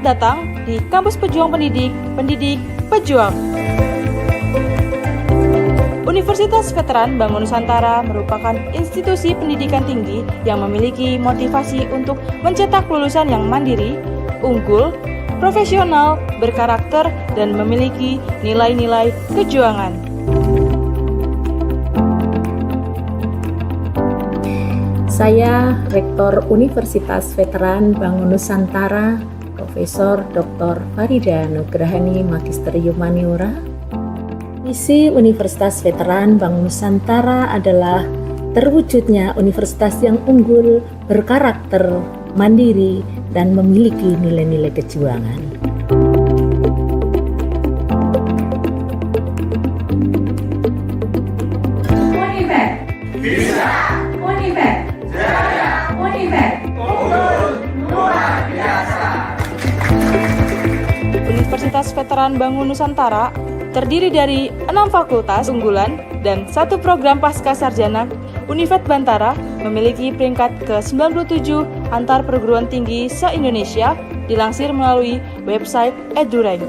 datang di Kampus Pejuang Pendidik, Pendidik Pejuang. Universitas Veteran Bangun Nusantara merupakan institusi pendidikan tinggi yang memiliki motivasi untuk mencetak lulusan yang mandiri, unggul, profesional, berkarakter, dan memiliki nilai-nilai kejuangan. Saya Rektor Universitas Veteran Bangun Nusantara, Profesor Dr. Farida Nugrahani Magister Humaniora. Misi Universitas Veteran Bangun Nusantara adalah terwujudnya universitas yang unggul, berkarakter, mandiri, dan memiliki nilai-nilai kejuangan. Univet bisa, Univet jaya, Univet unggul luar biasa. Universitas Veteran Bangun Nusantara terdiri dari 6 fakultas unggulan dan 1 program pasca sarjana. Univet Bantara memiliki peringkat ke-97 antar perguruan tinggi se-Indonesia, dilansir melalui website EduRank.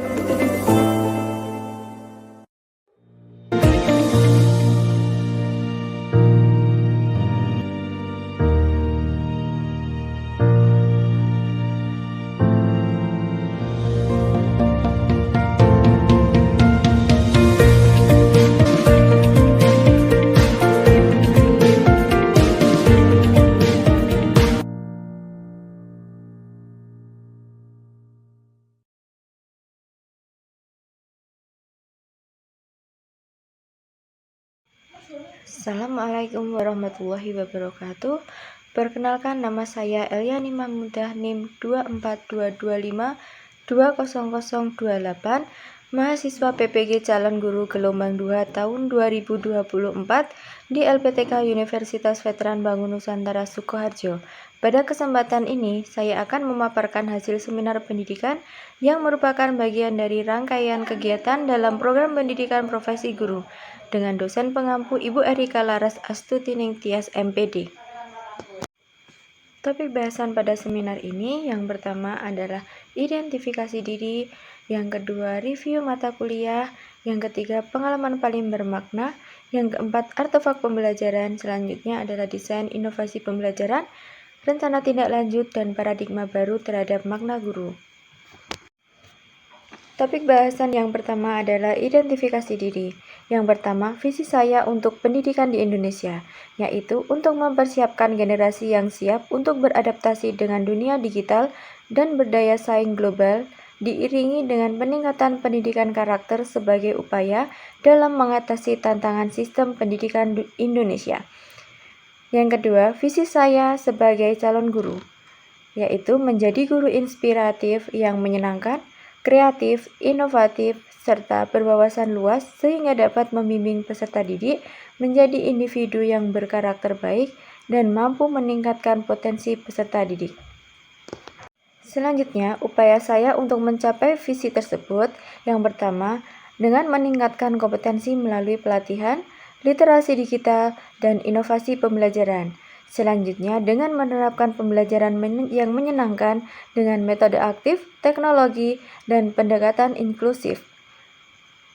Assalamualaikum warahmatullahi wabarakatuh. Perkenalkan, nama saya Eliani Mahmudah, NIM 24255200028, mahasiswa PPG Calon Guru Gelombang 2 tahun 2024 di LPTK Universitas Veteran Bangun Nusantara Sukoharjo. Pada kesempatan ini, saya akan memaparkan hasil seminar pendidikan yang merupakan bagian dari rangkaian kegiatan dalam program pendidikan profesi guru dengan dosen pengampu Ibu Erika Laras Astuti Ningtyas MPD. Topik bahasan pada seminar ini yang pertama adalah identifikasi diri, yang kedua review mata kuliah, yang ketiga pengalaman paling bermakna, yang keempat artefak pembelajaran, selanjutnya adalah desain inovasi pembelajaran, rencana tindak lanjut, dan paradigma baru terhadap makna guru. Topik bahasan yang pertama adalah identifikasi diri. Yang pertama, visi saya untuk pendidikan di Indonesia, yaitu untuk mempersiapkan generasi yang siap untuk beradaptasi dengan dunia digital dan berdaya saing global, diiringi dengan peningkatan pendidikan karakter sebagai upaya dalam mengatasi tantangan sistem pendidikan Indonesia. Yang kedua, visi saya sebagai calon guru, yaitu menjadi guru inspiratif yang menyenangkan, kreatif, inovatif, serta berwawasan luas sehingga dapat membimbing peserta didik menjadi individu yang berkarakter baik dan mampu meningkatkan potensi peserta didik. Selanjutnya, upaya saya untuk mencapai visi tersebut, yang pertama, dengan meningkatkan kompetensi melalui pelatihan, literasi digital, dan inovasi pembelajaran. Selanjutnya, dengan menerapkan pembelajaran yang menyenangkan dengan metode aktif, teknologi, dan pendekatan inklusif.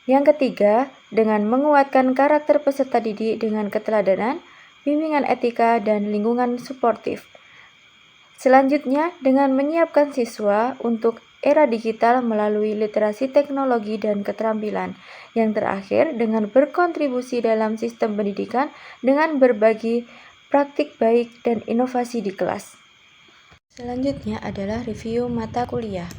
Yang ketiga, dengan menguatkan karakter peserta didik dengan keteladanan, bimbingan etika, dan lingkungan suportif. Selanjutnya, dengan menyiapkan siswa untuk era digital melalui literasi teknologi dan keterampilan. Yang terakhir, dengan berkontribusi dalam sistem pendidikan dengan berbagi praktik baik dan inovasi di kelas. Selanjutnya adalah review mata kuliah.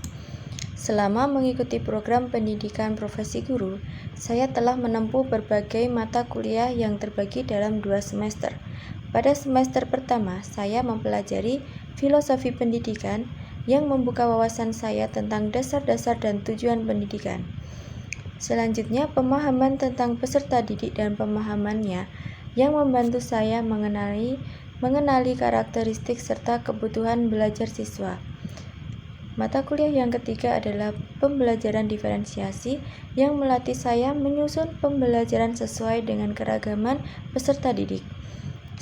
Selama mengikuti program pendidikan profesi guru, saya telah menempuh berbagai mata kuliah yang terbagi dalam 2 semester. Pada semester pertama, saya mempelajari filosofi pendidikan yang membuka wawasan saya tentang dasar-dasar dan tujuan pendidikan. Selanjutnya, pemahaman tentang peserta didik dan pemahamannya yang membantu saya mengenali karakteristik serta kebutuhan belajar siswa. Mata kuliah yang ketiga adalah pembelajaran diferensiasi yang melatih saya menyusun pembelajaran sesuai dengan keragaman peserta didik.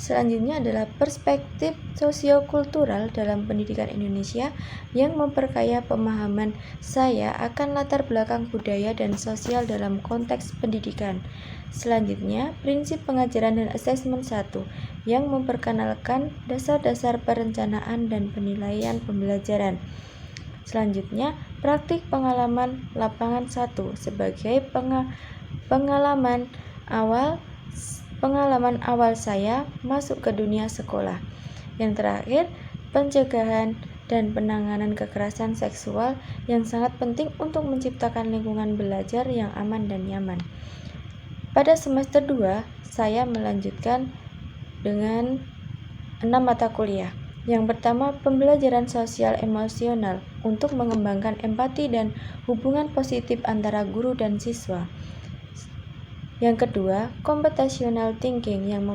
Selanjutnya adalah perspektif sosiokultural dalam pendidikan Indonesia yang memperkaya pemahaman saya akan latar belakang budaya dan sosial dalam konteks pendidikan. Selanjutnya, prinsip pengajaran dan asesmen 1 yang memperkenalkan dasar-dasar perencanaan dan penilaian pembelajaran. Selanjutnya, praktik pengalaman lapangan 1 sebagai pengalaman awal saya masuk ke dunia sekolah. Yang terakhir, pencegahan dan penanganan kekerasan seksual yang sangat penting untuk menciptakan lingkungan belajar yang aman dan nyaman. Pada semester 2, saya melanjutkan dengan 6 mata kuliah. Yang pertama, pembelajaran sosial emosional untuk mengembangkan empati dan hubungan positif antara guru dan siswa. Yang kedua, computational thinking yang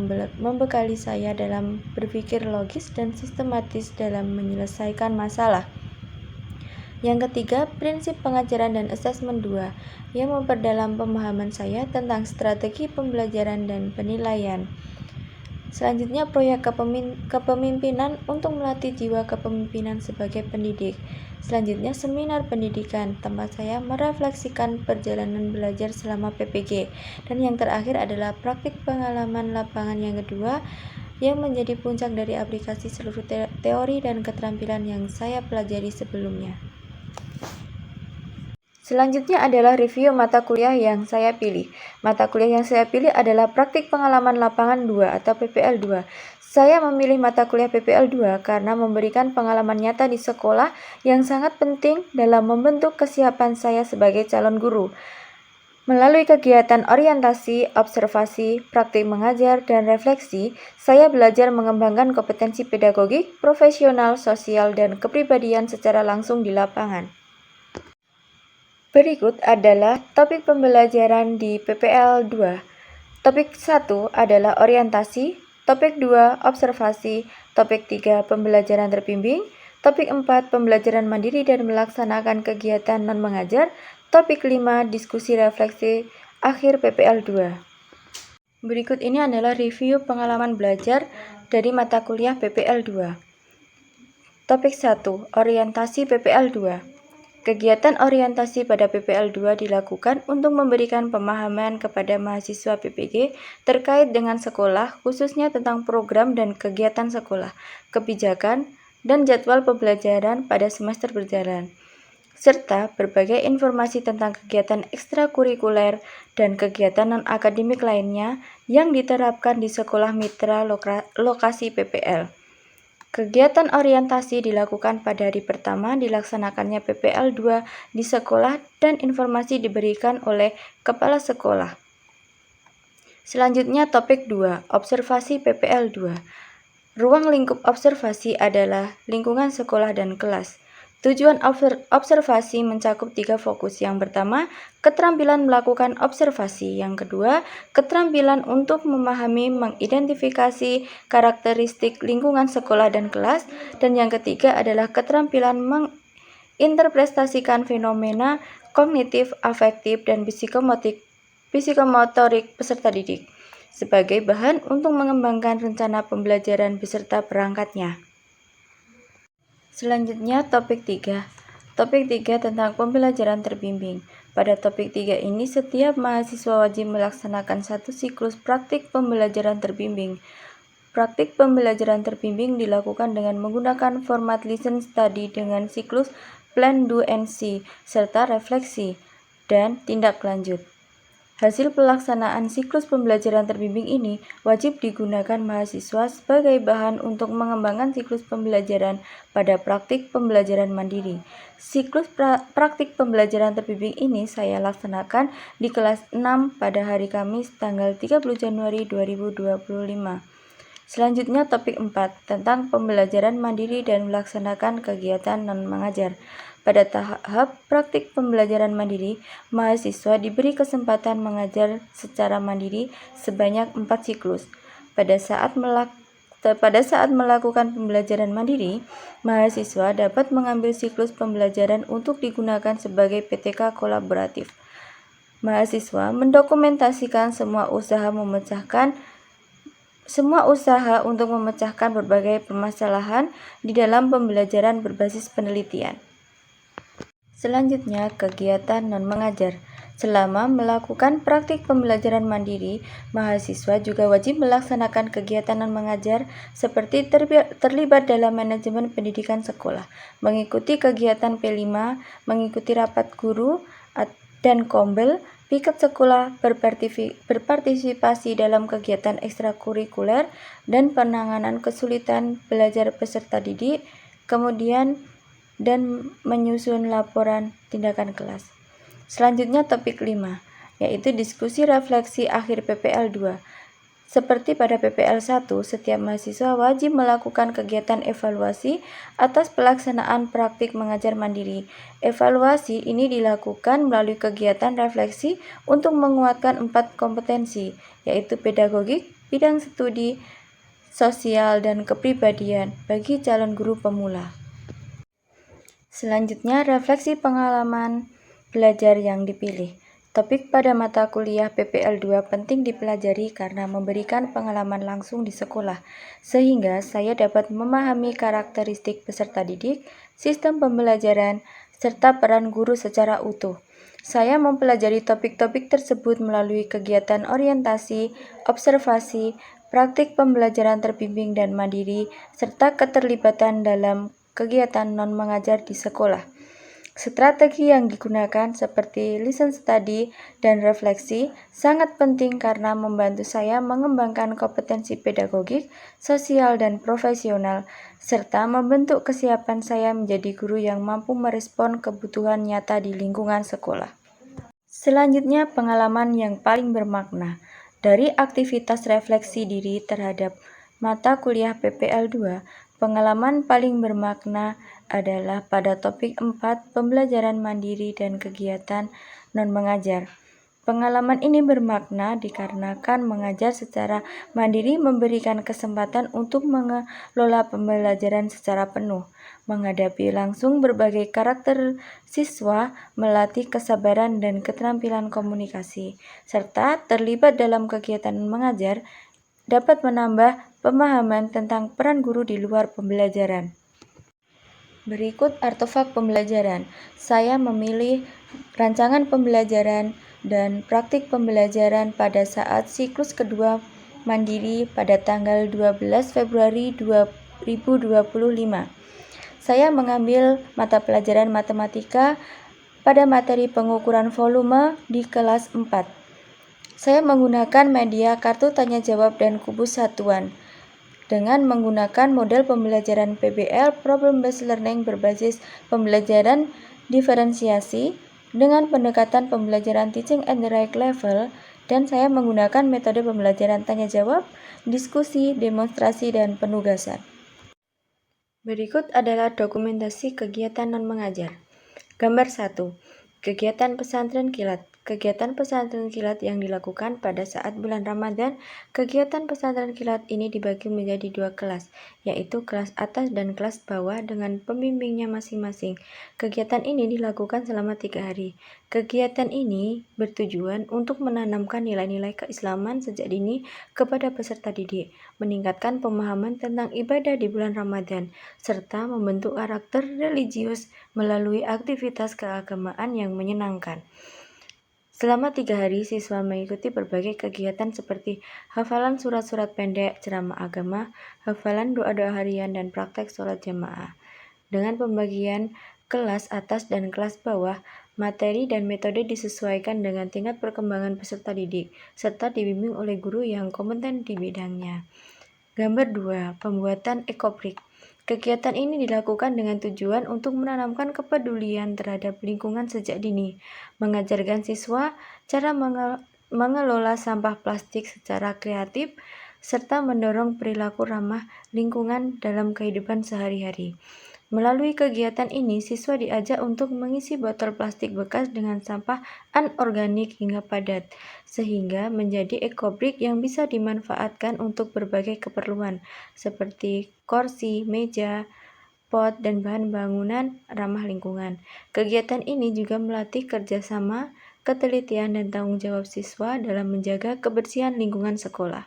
membekali saya dalam berpikir logis dan sistematis dalam menyelesaikan masalah. Yang ketiga, prinsip pengajaran dan asesmen 2 yang memperdalam pemahaman saya tentang strategi pembelajaran dan penilaian. Selanjutnya, proyek kepemimpinan untuk melatih jiwa kepemimpinan sebagai pendidik. Selanjutnya, seminar pendidikan, tempat saya merefleksikan perjalanan belajar selama PPG. Dan yang terakhir adalah praktik pengalaman lapangan yang kedua, yang menjadi puncak dari aplikasi seluruh teori dan keterampilan yang saya pelajari sebelumnya. Selanjutnya adalah review mata kuliah yang saya pilih. Mata kuliah yang saya pilih adalah praktik pengalaman lapangan 2 atau PPL 2. Saya memilih mata kuliah PPL 2 karena memberikan pengalaman nyata di sekolah yang sangat penting dalam membentuk kesiapan saya sebagai calon guru. Melalui kegiatan orientasi, observasi, praktik mengajar, dan refleksi, saya belajar mengembangkan kompetensi pedagogik, profesional, sosial, dan kepribadian secara langsung di lapangan. Berikut adalah topik pembelajaran di PPL 2. Topik 1 adalah orientasi, topik 2 observasi, topik 3 pembelajaran terbimbing, topik 4 pembelajaran mandiri dan melaksanakan kegiatan non-mengajar, topik 5 diskusi refleksi akhir PPL 2. Berikut ini adalah review pengalaman belajar dari mata kuliah PPL 2. Topik 1, orientasi PPL 2. Kegiatan orientasi pada PPL 2 dilakukan untuk memberikan pemahaman kepada mahasiswa PPG terkait dengan sekolah, khususnya tentang program dan kegiatan sekolah, kebijakan, dan jadwal pembelajaran pada semester berjalan, serta berbagai informasi tentang kegiatan ekstrakurikuler dan kegiatan non-akademik lainnya yang diterapkan di sekolah mitra lokasi PPL. Kegiatan orientasi dilakukan pada hari pertama dilaksanakannya PPL 2 di sekolah dan informasi diberikan oleh kepala sekolah. Selanjutnya topik 2, observasi PPL 2. Ruang lingkup observasi adalah lingkungan sekolah dan kelas. Tujuan observasi mencakup 3 fokus. Yang pertama, keterampilan melakukan observasi. Yang kedua, keterampilan untuk memahami, mengidentifikasi karakteristik lingkungan sekolah dan kelas. Dan yang ketiga adalah keterampilan menginterpretasikan fenomena kognitif, afektif, dan psikomotorik peserta didik sebagai bahan untuk mengembangkan rencana pembelajaran beserta perangkatnya. Selanjutnya topik 3. Topik 3 tentang pembelajaran terbimbing. Pada topik 3 ini setiap mahasiswa wajib melaksanakan satu siklus praktik pembelajaran terbimbing. Praktik pembelajaran terbimbing dilakukan dengan menggunakan format listen study dengan siklus plan, do, and see, serta refleksi dan tindak lanjut. Hasil pelaksanaan siklus pembelajaran terbimbing ini wajib digunakan mahasiswa sebagai bahan untuk mengembangkan siklus pembelajaran pada praktik pembelajaran mandiri. Siklus praktik pembelajaran terbimbing ini saya laksanakan di kelas 6 pada hari Kamis tanggal 30 Januari 2025. Selanjutnya topik 4 tentang pembelajaran mandiri dan melaksanakan kegiatan non-mengajar. Pada tahap praktik pembelajaran mandiri, mahasiswa diberi kesempatan mengajar secara mandiri sebanyak 4 siklus. Pada saat melakukan pembelajaran mandiri, mahasiswa dapat mengambil siklus pembelajaran untuk digunakan sebagai PTK kolaboratif. Mahasiswa mendokumentasikan semua usaha memecahkan semua usaha untuk memecahkan berbagai permasalahan di dalam pembelajaran berbasis penelitian. Selanjutnya, kegiatan non-mengajar. Selama melakukan praktik pembelajaran mandiri, mahasiswa juga wajib melaksanakan kegiatan non-mengajar seperti terlibat dalam manajemen pendidikan sekolah, mengikuti kegiatan P5, mengikuti rapat guru dan kombel, piket sekolah, berpartisipasi dalam kegiatan ekstrakurikuler, dan penanganan kesulitan belajar peserta didik, kemudian dan menyusun laporan tindakan kelas. Selanjutnya topik 5, yaitu diskusi refleksi akhir PPL 2. Seperti pada PPL 1, setiap mahasiswa wajib melakukan kegiatan evaluasi atas pelaksanaan praktik mengajar mandiri. Evaluasi ini dilakukan melalui kegiatan refleksi untuk menguatkan 4 kompetensi, yaitu pedagogik, bidang studi, sosial, dan kepribadian bagi calon guru pemula. Selanjutnya, refleksi pengalaman belajar yang dipilih. Topik pada mata kuliah PPL 2 penting dipelajari karena memberikan pengalaman langsung di sekolah, sehingga saya dapat memahami karakteristik peserta didik, sistem pembelajaran, serta peran guru secara utuh. Saya mempelajari topik-topik tersebut melalui kegiatan orientasi, observasi, praktik pembelajaran terbimbing dan mandiri, serta keterlibatan dalam kegiatan non-mengajar di sekolah. Strategi yang digunakan seperti listen study dan refleksi sangat penting karena membantu saya mengembangkan kompetensi pedagogik, sosial, dan profesional, serta membentuk kesiapan saya menjadi guru yang mampu merespon kebutuhan nyata di lingkungan sekolah. Selanjutnya, pengalaman yang paling bermakna. Dari aktivitas refleksi diri terhadap mata kuliah PPL 2, pengalaman paling bermakna adalah pada topik 4, pembelajaran mandiri dan kegiatan non-mengajar. Pengalaman ini bermakna dikarenakan mengajar secara mandiri memberikan kesempatan untuk mengelola pembelajaran secara penuh, menghadapi langsung berbagai karakter siswa, melatih kesabaran dan keterampilan komunikasi, serta terlibat dalam kegiatan mengajar dapat menambah pemahaman tentang peran guru di luar pembelajaran. Berikut artefak pembelajaran. Saya memilih rancangan pembelajaran dan praktik pembelajaran pada saat siklus kedua mandiri pada tanggal 12 Februari 2025. Saya mengambil mata pelajaran matematika pada materi pengukuran volume di kelas 4. Saya menggunakan media kartu tanya jawab dan kubus satuan. Dengan menggunakan model pembelajaran PBL Problem Based Learning berbasis pembelajaran diferensiasi dengan pendekatan pembelajaran Teaching at the Right Level, dan saya menggunakan metode pembelajaran tanya jawab, diskusi, demonstrasi, dan penugasan. Berikut adalah dokumentasi kegiatan non-mengajar. Gambar 1. Kegiatan pesantren kilat. Kegiatan pesantren kilat yang dilakukan pada saat bulan Ramadan. Kegiatan pesantren kilat ini dibagi menjadi 2 kelas, yaitu kelas atas dan kelas bawah dengan pembimbingnya masing-masing. Kegiatan ini dilakukan selama 3 hari. Kegiatan ini bertujuan untuk menanamkan nilai-nilai keislaman sejak dini kepada peserta didik, meningkatkan pemahaman tentang ibadah di bulan Ramadan, serta membentuk karakter religius melalui aktivitas keagamaan yang menyenangkan. Selama 3 hari, siswa mengikuti berbagai kegiatan seperti hafalan surat-surat pendek, ceramah agama, hafalan doa-doa harian, dan praktek sholat jamaah. Dengan pembagian kelas atas dan kelas bawah, materi dan metode disesuaikan dengan tingkat perkembangan peserta didik, serta dibimbing oleh guru yang kompeten di bidangnya. Gambar 2. Pembuatan ekobrik. Kegiatan ini dilakukan dengan tujuan untuk menanamkan kepedulian terhadap lingkungan sejak dini, mengajarkan siswa cara mengelola sampah plastik secara kreatif, serta mendorong perilaku ramah lingkungan dalam kehidupan sehari-hari. Melalui kegiatan ini, siswa diajak untuk mengisi botol plastik bekas dengan sampah anorganik hingga padat, sehingga menjadi ekobrik yang bisa dimanfaatkan untuk berbagai keperluan, seperti kursi, meja, pot, dan bahan bangunan ramah lingkungan. Kegiatan ini juga melatih kerjasama, ketelitian, dan tanggung jawab siswa dalam menjaga kebersihan lingkungan sekolah.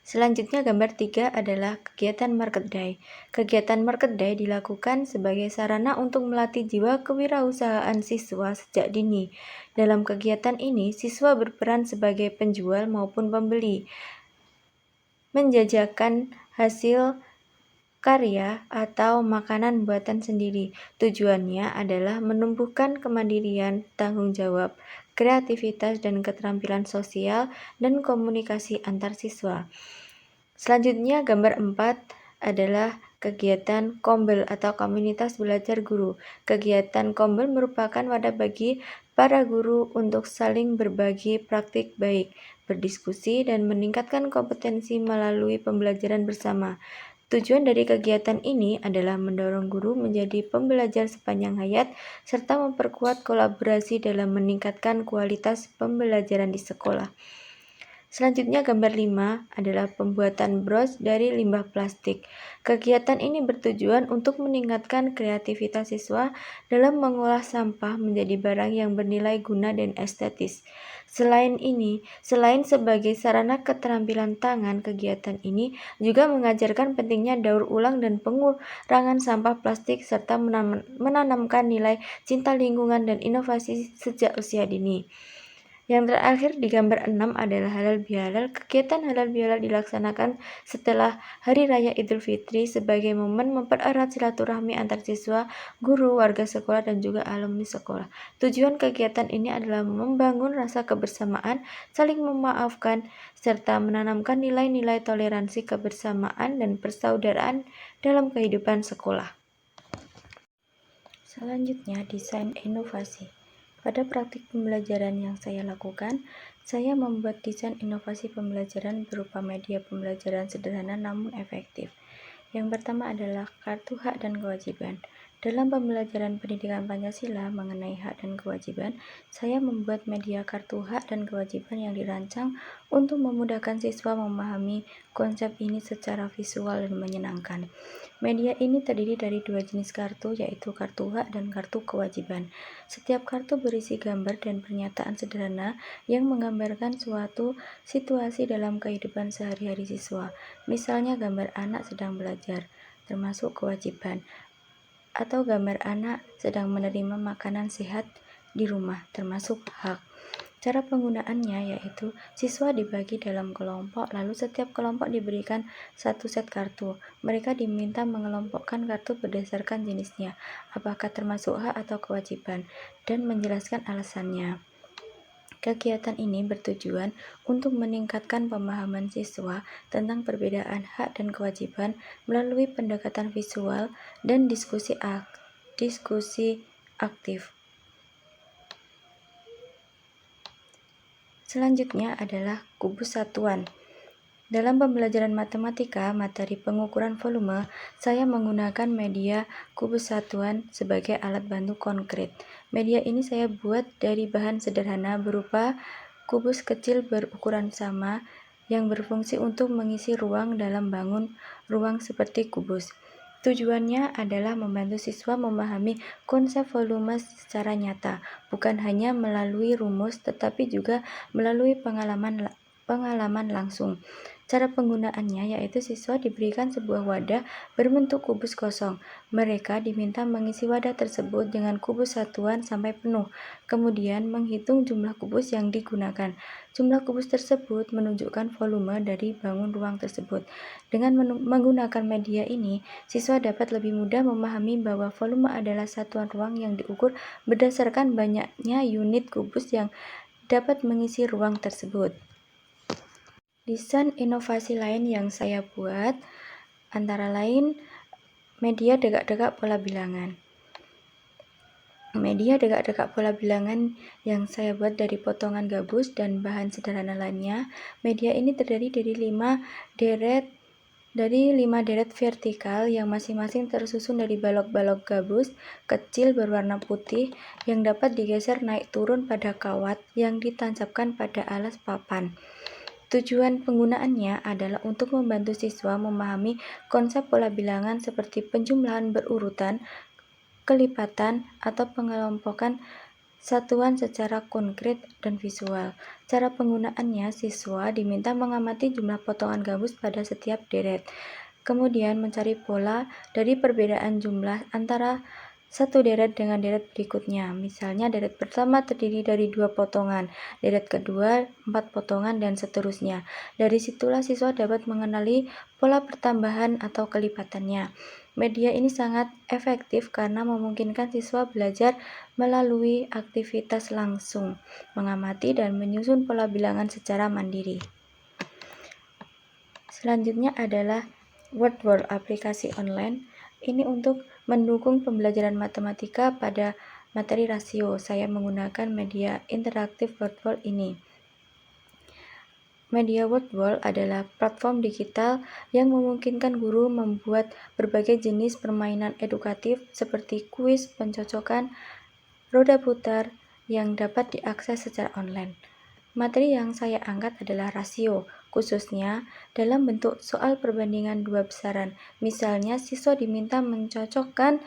Selanjutnya gambar 3 adalah kegiatan Market Day. Kegiatan Market Day dilakukan sebagai sarana untuk melatih jiwa kewirausahaan siswa sejak dini. Dalam kegiatan ini, siswa berperan sebagai penjual maupun pembeli, menjajakan hasil karya atau makanan buatan sendiri. Tujuannya adalah menumbuhkan kemandirian, tanggung jawab, kreativitas, dan keterampilan sosial dan komunikasi antar siswa. Selanjutnya gambar 4 adalah kegiatan Kombel atau komunitas belajar guru. Kegiatan Kombel merupakan wadah bagi para guru untuk saling berbagi praktik baik, berdiskusi, dan meningkatkan kompetensi melalui pembelajaran bersama. Tujuan dari kegiatan ini adalah mendorong guru menjadi pembelajar sepanjang hayat serta memperkuat kolaborasi dalam meningkatkan kualitas pembelajaran di sekolah. Selanjutnya gambar 5 adalah pembuatan bros dari limbah plastik. Kegiatan ini bertujuan untuk meningkatkan kreativitas siswa dalam mengolah sampah menjadi barang yang bernilai guna dan estetis. Selain sebagai sarana keterampilan tangan, kegiatan ini juga mengajarkan pentingnya daur ulang dan pengurangan sampah plastik serta menanamkan nilai cinta lingkungan dan inovasi sejak usia dini. Yang terakhir di gambar 6 adalah halal bihalal. Kegiatan halal bihalal dilaksanakan setelah Hari Raya Idul Fitri sebagai momen mempererat silaturahmi antar siswa, guru, warga sekolah, dan juga alumni sekolah. Tujuan kegiatan ini adalah membangun rasa kebersamaan, saling memaafkan, serta menanamkan nilai-nilai toleransi, kebersamaan, dan persaudaraan dalam kehidupan sekolah. Selanjutnya, desain inovasi. Pada praktik pembelajaran yang saya lakukan, saya membuat desain inovasi pembelajaran berupa media pembelajaran sederhana namun efektif. Yang pertama adalah kartu hak dan kewajiban. Dalam pembelajaran pendidikan Pancasila mengenai hak dan kewajiban, saya membuat media kartu hak dan kewajiban yang dirancang untuk memudahkan siswa memahami konsep ini secara visual dan menyenangkan. Media ini terdiri dari 2 jenis kartu, yaitu kartu hak dan kartu kewajiban. Setiap kartu berisi gambar dan pernyataan sederhana yang menggambarkan suatu situasi dalam kehidupan sehari-hari siswa. Misalnya gambar anak sedang belajar, termasuk kewajiban, atau gambar anak sedang menerima makanan sehat di rumah, termasuk hak. Cara penggunaannya yaitu siswa dibagi dalam kelompok, lalu setiap kelompok diberikan 1 set kartu. Mereka diminta mengelompokkan kartu berdasarkan jenisnya, apakah termasuk hak atau kewajiban, dan menjelaskan alasannya. Kegiatan ini bertujuan untuk meningkatkan pemahaman siswa tentang perbedaan hak dan kewajiban melalui pendekatan visual dan diskusi aktif. Selanjutnya adalah kubus satuan. Dalam pembelajaran matematika, materi pengukuran volume, saya menggunakan media kubus satuan sebagai alat bantu konkret. Media ini saya buat dari bahan sederhana berupa kubus kecil berukuran sama yang berfungsi untuk mengisi ruang dalam bangun ruang seperti kubus. Tujuannya adalah membantu siswa memahami konsep volume secara nyata, bukan hanya melalui rumus tetapi juga melalui pengalaman langsung. Cara penggunaannya yaitu siswa diberikan sebuah wadah berbentuk kubus kosong. Mereka diminta mengisi wadah tersebut dengan kubus satuan sampai penuh, kemudian menghitung jumlah kubus yang digunakan. Jumlah kubus tersebut menunjukkan volume dari bangun ruang tersebut. Dengan menggunakan media ini, siswa dapat lebih mudah memahami bahwa volume adalah satuan ruang yang diukur berdasarkan banyaknya unit kubus yang dapat mengisi ruang tersebut. Desain inovasi lain yang saya buat antara lain media degak-degak pola bilangan. Media degak-degak pola bilangan yang saya buat dari potongan gabus dan bahan sederhana lainnya. Media ini terdiri dari 5 deret vertikal yang masing-masing tersusun dari balok-balok gabus kecil berwarna putih yang dapat digeser naik turun pada kawat yang ditancapkan pada alas papan. Tujuan penggunaannya adalah untuk membantu siswa memahami konsep pola bilangan seperti penjumlahan berurutan, kelipatan, atau pengelompokan satuan secara konkret dan visual. Cara penggunaannya, siswa diminta mengamati jumlah potongan gabus pada setiap deret, kemudian mencari pola dari perbedaan jumlah antara satu deret dengan deret berikutnya. Misalnya deret pertama terdiri dari 2 potongan, deret kedua 4 potongan, dan seterusnya. Dari situlah siswa dapat mengenali pola pertambahan atau kelipatannya. Media ini sangat efektif karena memungkinkan siswa belajar melalui aktivitas langsung, mengamati dan menyusun pola bilangan secara mandiri. Selanjutnya adalah WordWall aplikasi online. Ini untuk mendukung pembelajaran matematika pada materi rasio. Saya menggunakan media interaktif WordWall ini. Media WordWall adalah platform digital yang memungkinkan guru membuat berbagai jenis permainan edukatif seperti kuis, pencocokan, roda putar yang dapat diakses secara online. Materi yang saya angkat adalah rasio, khususnya dalam bentuk soal perbandingan dua besaran. Misalnya, siswa diminta mencocokkan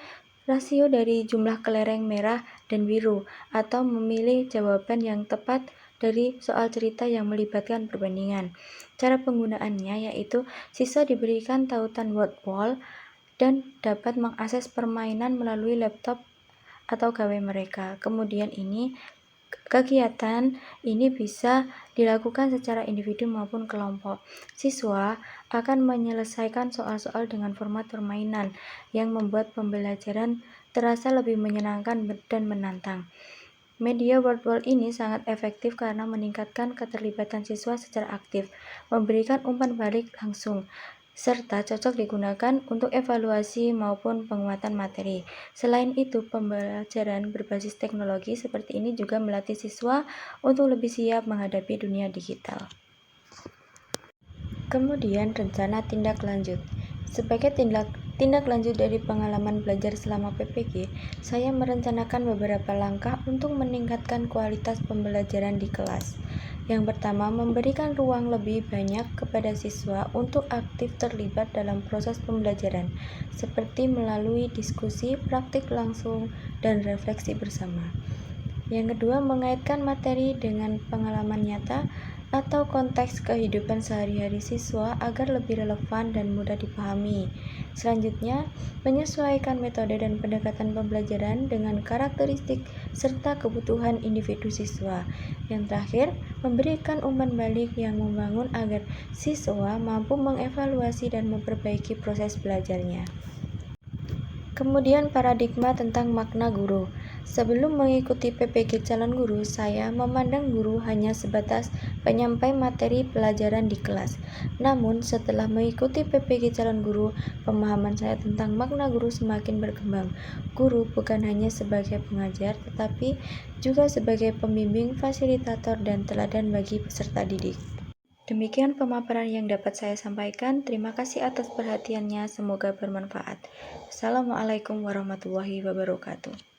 rasio dari jumlah kelereng merah dan biru, atau memilih jawaban yang tepat dari soal cerita yang melibatkan perbandingan. Cara penggunaannya yaitu siswa diberikan tautan WordWall dan dapat mengakses permainan melalui laptop atau gawe mereka. Kemudian kegiatan ini bisa dilakukan secara individu maupun kelompok. Siswa akan menyelesaikan soal-soal dengan format permainan yang membuat pembelajaran terasa lebih menyenangkan dan menantang. Media WordWall ini sangat efektif karena meningkatkan keterlibatan siswa secara aktif, memberikan umpan balik langsung, serta cocok digunakan untuk evaluasi maupun penguatan materi. Selain itu, pembelajaran berbasis teknologi seperti ini juga melatih siswa untuk lebih siap menghadapi dunia digital. Kemudian, rencana tindak lanjut. Sebagai tindak lanjut dari pengalaman belajar selama PPG, saya merencanakan beberapa langkah untuk meningkatkan kualitas pembelajaran di kelas. Yang pertama, memberikan ruang lebih banyak kepada siswa untuk aktif terlibat dalam proses pembelajaran, seperti melalui diskusi, praktik langsung, dan refleksi bersama. Yang kedua, mengaitkan materi dengan pengalaman nyata atau konteks kehidupan sehari-hari siswa agar lebih relevan dan mudah dipahami. Selanjutnya, menyesuaikan metode dan pendekatan pembelajaran dengan karakteristik serta kebutuhan individu siswa. Yang terakhir, memberikan umpan balik yang membangun agar siswa mampu mengevaluasi dan memperbaiki proses belajarnya. Kemudian paradigma tentang makna guru. Sebelum mengikuti PPG calon guru, saya memandang guru hanya sebatas penyampai materi pelajaran di kelas. Namun, setelah mengikuti PPG calon guru, pemahaman saya tentang makna guru semakin berkembang. Guru bukan hanya sebagai pengajar, tetapi juga sebagai pembimbing, fasilitator, dan teladan bagi peserta didik. Demikian pemaparan yang dapat saya sampaikan. Terima kasih atas perhatiannya. Semoga bermanfaat. Assalamualaikum warahmatullahi wabarakatuh.